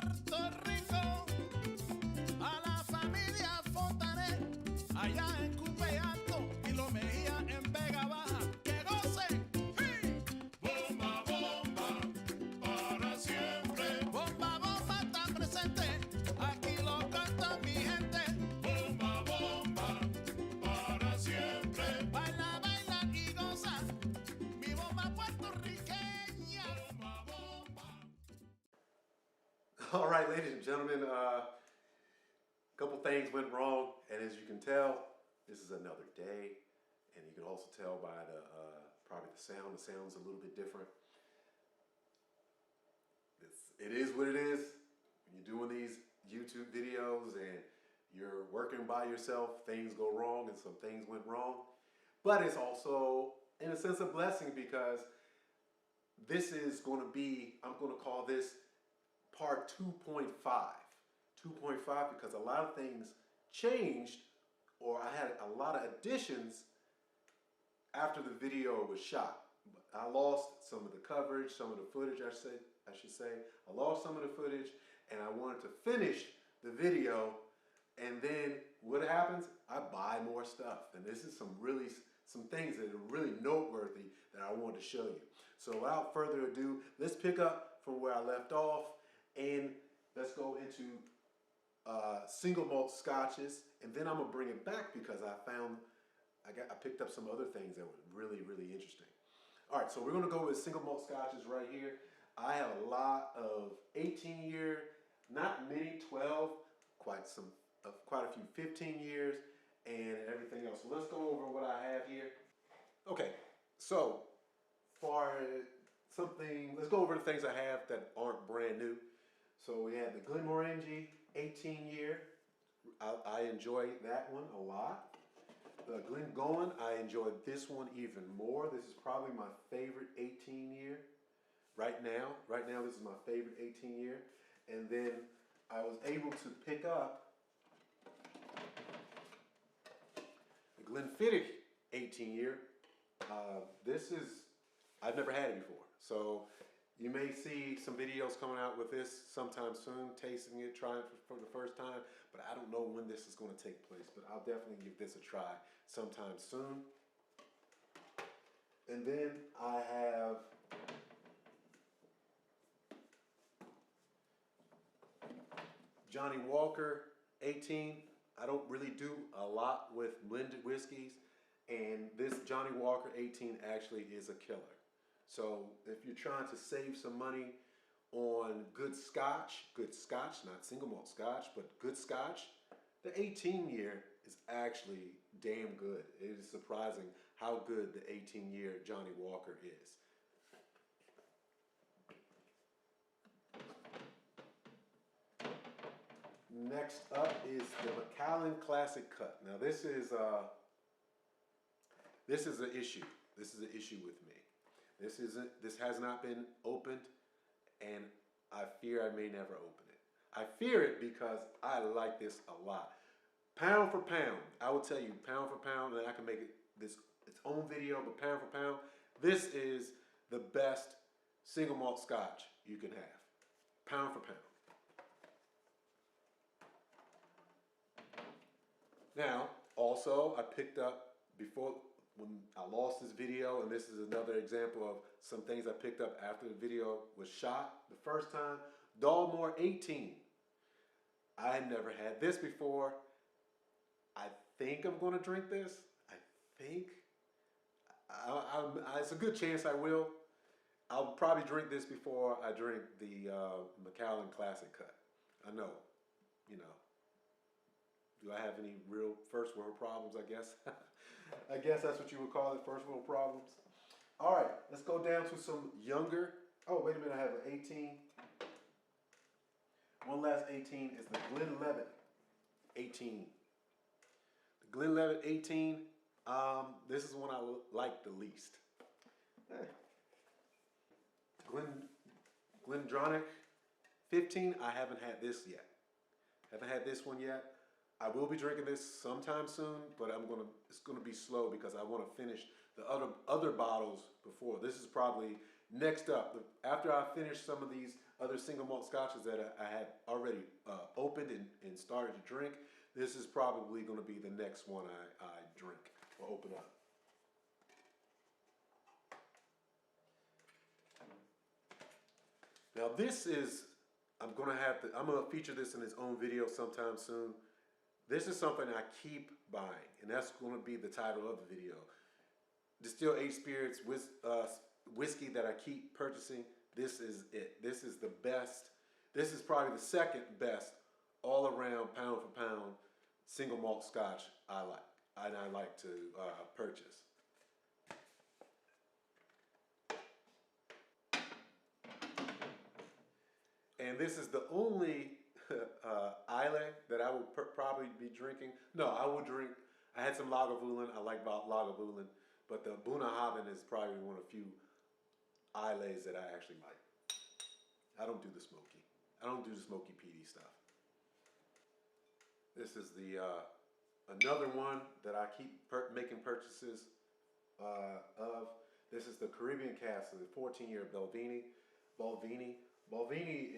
Puerto Rico, a la familia Fontanet, allá en Cupe Alto y lo Mejía en Vega Baja. ¡Que gocen! ¡Sí! Bomba, bomba, para siempre. Bomba, bomba está presente, aquí lo canta mi gente. Bomba, bomba, para siempre. Baila, baila y goza, mi bomba puertorriqueña. Bomba, bomba. All right, ladies and gentlemen, a couple things went wrong, and as you can tell, this is another day, and you can also tell by the probably the sound. The sound's a little bit different. It is what it is. When you're doing these YouTube videos and you're working by yourself, things go wrong, and some things went wrong. But it's also, in a sense, a blessing, because this is going to be, I'm going to call this part 2.5. 2.5 because a lot of things changed, or I had a lot of additions after the video was shot. I lost some of the coverage, some of the footage, I should say. I lost some of the footage, and I wanted to finish the video, and then what happens? I buy more stuff, and this is some things that are really noteworthy that I wanted to show you. So without further ado, let's pick up from where I left off, and let's go into single malt scotches, and then I'm gonna bring it back because I picked up some other things that were really, really interesting. All right, so we're gonna go with single malt scotches right here. I have a lot of 18-year, not many, 12, quite a few 15 years, and everything else. So let's go over what I have here. Okay, so let's go over the things I have that aren't brand new. So we had the Glenmorangie 18-year. I enjoy that one a lot. The Glengowan, I enjoyed this one even more. This is probably my favorite 18-year right now. Right now, this is my favorite 18-year. And then I was able to pick up the Glenfiddich 18-year. I've never had it before. So you may see some videos coming out with this sometime soon, tasting it, trying it for the first time, but I don't know when this is going to take place, but I'll definitely give this a try sometime soon. And then I have Johnny Walker 18. I don't really do a lot with blended whiskeys, and this Johnny Walker 18 actually is a killer. So if you're trying to save some money on good scotch, not single malt scotch, but good scotch, the 18-year is actually damn good. It is surprising how good the 18-year Johnny Walker is. Next up is the Macallan Classic Cut. Now this is an issue. This is an issue with me. This has not been opened, and I fear I may never open it. I fear it because I like this a lot. Pound for pound, I will tell you, pound for pound, and I can make it its own video, but pound for pound, this is the best single malt scotch you can have. Pound for pound. Now, also, I picked up before, when I lost this video, and this is another example of some things I picked up after the video was shot the first time, Dalmore 18. I had never had this before. I think I'm going to drink this. I think. It's a good chance I will. I'll probably drink this before I drink the Macallan Classic Cut. I know, you know. Do I have any real first world problems, I guess? I guess that's what you would call it, first world problems. All right, let's go down to some younger. Oh, wait a minute, I have an 18. One last 18 is the Glenlivet 18. The Glenlivet 18, this is the one I like the least. Glendronach 15, I haven't had this yet. Haven't had this one yet. I will be drinking this sometime soon, but it's gonna be slow because I want to finish the other bottles before. This is probably Next up, after I finish some of these other single malt scotches that I had already opened and started to drink, this is probably going to be the next one I drink or open up. Now this is, I'm going to feature this in its own video sometime soon. This is something I keep buying, and that's going to be the title of the video. Distilled aged spirits, whiskey that I keep purchasing. This is it. This is the best. This is probably the second best all around pound for pound single malt scotch I like to purchase. And this is the only Islay that I would probably be drinking. No, I would drink. I had some Lagavulin. I like Lagavulin, but the Bunnahabhain is probably one of the few Isleys that I actually like. I don't do the smoky. I don't do the smoky peaty stuff. This is the another one that I keep making purchases of. This is the Caribbean Cask, the 14-year Balvenie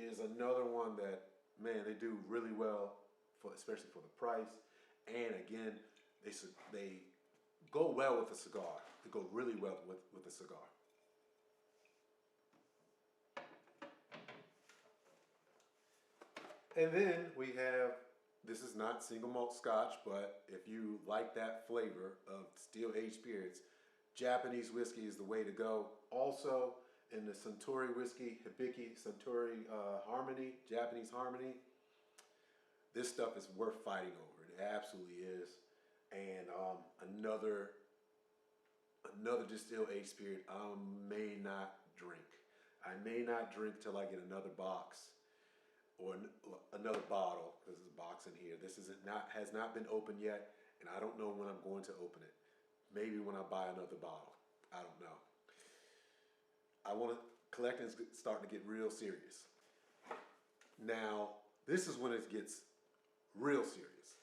is another one that, man, they do really well, especially for the price. And again, they go well with a cigar. They go really well with a cigar. And then we have, this is not single malt scotch, but if you like that flavor of still aged spirits, Japanese whiskey is the way to go. Also, in the Suntory whiskey, Hibiki Suntory Harmony, Japanese Harmony, this stuff is worth fighting over. It absolutely is. And another distilled aged spirit I may not drink. I may not drink till I get another box or another bottle, because there's a box in here. This has not been opened yet, and I don't know when I'm going to open it. Maybe when I buy another bottle. I don't know. I want to collecting is starting to get real serious. Now, this is when it gets real serious.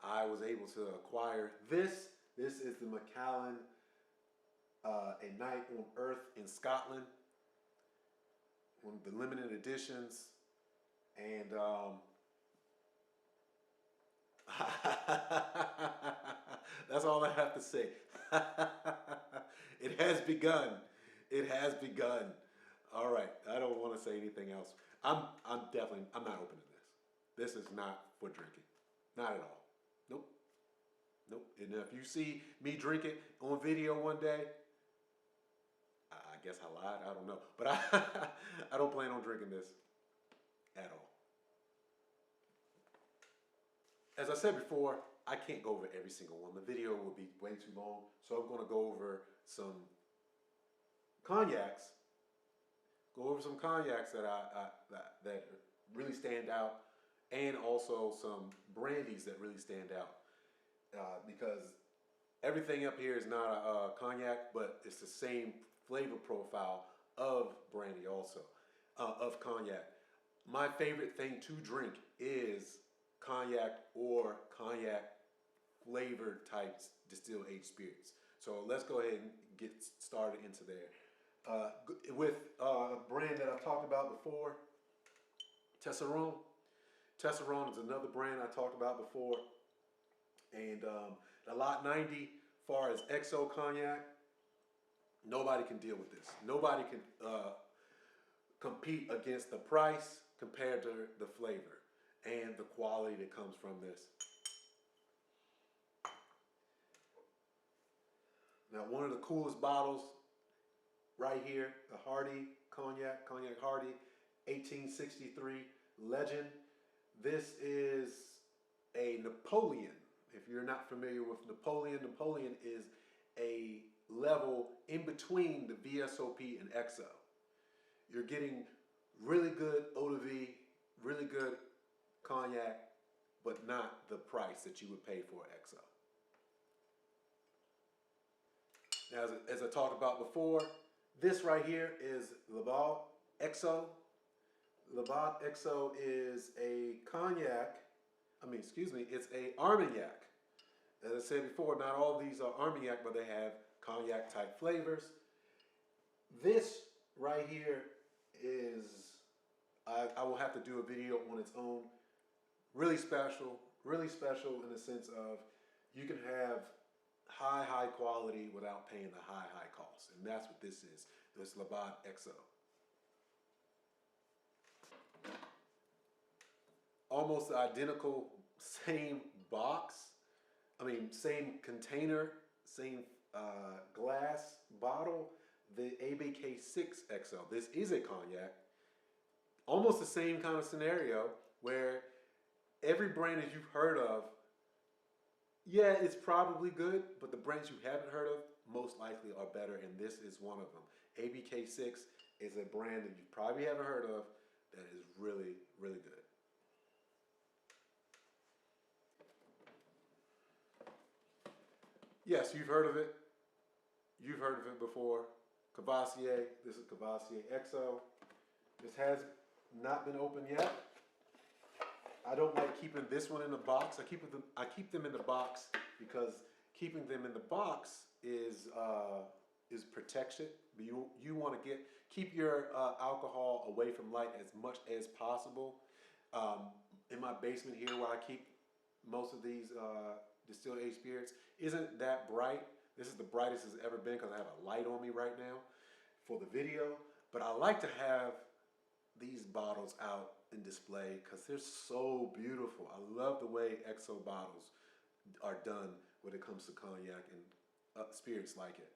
I was able to acquire this. This is the Macallan A Night on Earth in Scotland. One of the limited editions. And that's all I have to say. It has begun. It has begun. All right. I don't want to say anything else. I'm not opening this. This is not for drinking. Not at all. Nope. Nope. And if you see me drink it on video one day, I guess I lied. I don't know. But I don't plan on drinking this at all. As I said before, I can't go over every single one. The video will be way too long. So I'm going to go over some cognacs. Go over some cognacs that really stand out, and also some brandies that really stand out. Because everything up here is not a cognac, but it's the same flavor profile of brandy also, of cognac. My favorite thing to drink is cognac or cognac flavored types distilled aged spirits. So let's go ahead and get started into there. With a brand that I've talked about before, Tesseron. Tesseron is another brand I talked about before. And the Lot 90, far as XO cognac, nobody can deal with this. Nobody can compete against the price compared to the flavor and the quality that comes from this. Now, one of the coolest bottles right here, the Hardy Cognac Hardy, 1863 Legend. This is a Napoleon. If you're not familiar with Napoleon, Napoleon is a level in between the VSOP and XO. You're getting really good eau de vie, really good cognac, but not the price that you would pay for XO. Now, as I talked about before, this right here is Laubade XO. Laubade XO is a it's a Armagnac. As I said before, not all of these are Armagnac, but they have cognac type flavors. This right here is, I will have to do a video on its own. Really special in the sense of you can have high quality without paying the high cost. And that's what this is. This Laubade XO. Almost identical, same box. I mean, same container, same glass bottle. The ABK6 XO. This is a cognac. Almost the same kind of scenario where every brand that you've heard of, yeah, it's probably good, but the brands you haven't heard of most likely are better, and this is one of them. ABK6 is a brand that you probably haven't heard of that is really good. Yes, you've heard of it. You've heard of it before. Courvoisier. This is Courvoisier XO. This has not been opened yet. I don't like keeping this one in the box. I keep them in the box because keeping them in the box is protection. You want to keep your alcohol away from light as much as possible. In my basement here, where I keep most of these distilled aged spirits, isn't that bright. This is the brightest it's ever been because I have a light on me right now for the video. But I like to have these bottles out in display because they're so beautiful. I love the way XO bottles are done when it comes to cognac and spirits like it.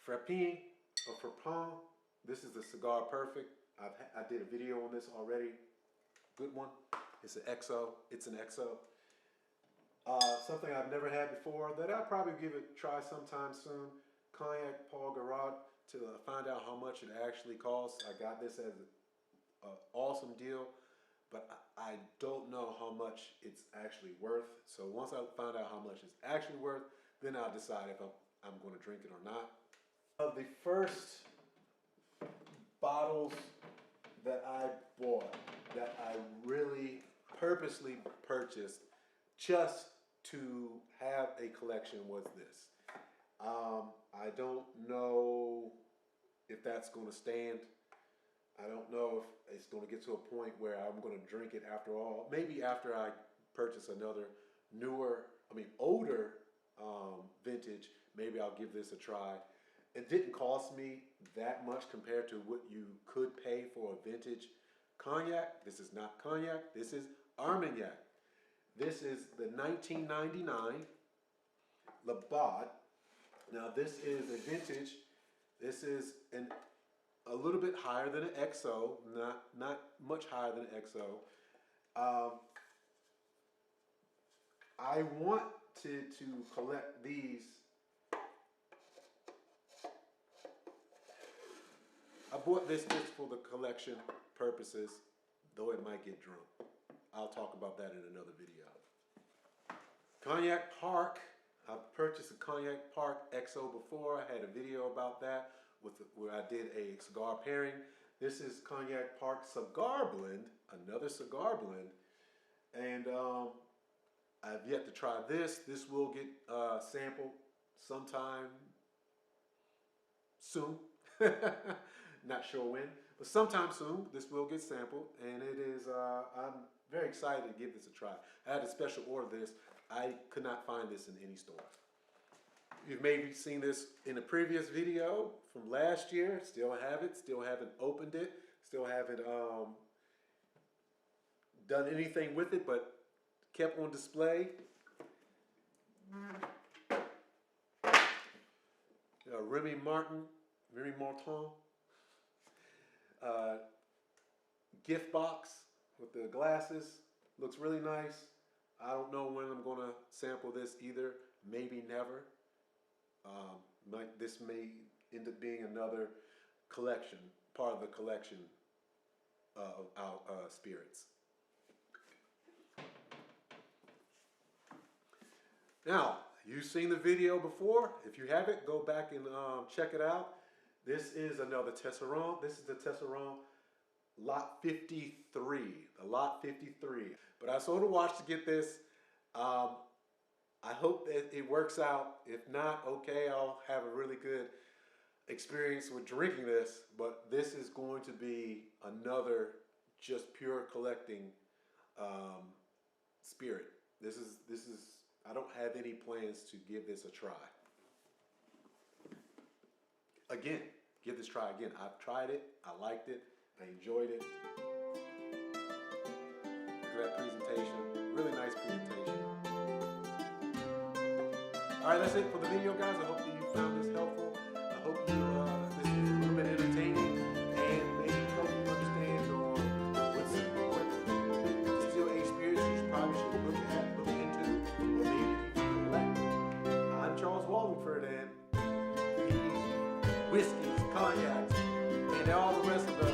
Frappin or Frappin. This is the Cigar Perfect. I did a video on this already. Good one. It's an XO. It's an XO. Something I've never had before that I'll probably give it a try sometime soon. Cognac Paul Garot, to find out how much it actually costs. I got this as an awesome deal, but I don't know how much it's actually worth. So once I find out how much it's actually worth, then I'll decide if I'm going to drink it or not. The first bottles that I bought, that I really purposely purchased just to have a collection, was this. I don't know if that's going to stand. I don't know if it's going to get to a point where I'm going to drink it after all. Maybe after I purchase another older vintage, maybe I'll give this a try. It didn't cost me that much compared to what you could pay for a vintage cognac. This is not cognac. This is Armagnac. This is the 1999 Laubade. Now this is a vintage. This is a little bit higher than an XO, not much higher than an XO. I want to collect these. I bought this just for the collection purposes, though it might get drunk. I'll talk about that in another video. Cognac Park. I've purchased a Cognac Park XO before. I had a video about that where I did a cigar pairing. This is Cognac Park Cigar Blend, another cigar blend. And I've yet to try this. This will get sampled sometime soon. Not sure when, but sometime soon this will get sampled, and it is. I'm very excited to give this a try. I had a special order of this. I could not find this in any store. You've maybe seen this in a previous video from last year. Still have it. Still haven't opened it. Still haven't done anything with it, but kept on display. Remy Martin gift box with the glasses. Looks really nice. I don't know when I'm going to sample this either. Maybe never. This may end up being another collection, part of the collection of our spirits. Now, you've seen the video before. If you haven't, go back and check it out. This is another Tesseron. This is the Tesseron Lot 53. The Lot 53. But I sold a watch to get this. I hope that it works out. If not, okay, I'll have a really good experience with drinking this. But this is going to be another just pure collecting spirit. This is. I don't have any plans to give this a try. Again, give this a try again. I've tried it. I liked it. I enjoyed it. Look at that presentation. Really nice presentation. All right, that's it for the video, guys. I hope that you found this helpful. I hope you this is a little bit entertaining and maybe help you understand what still age spirits you probably should look into, or maybe even collect. I'm Charles Walhingford, and these whiskeys, cognacs, and all the rest of the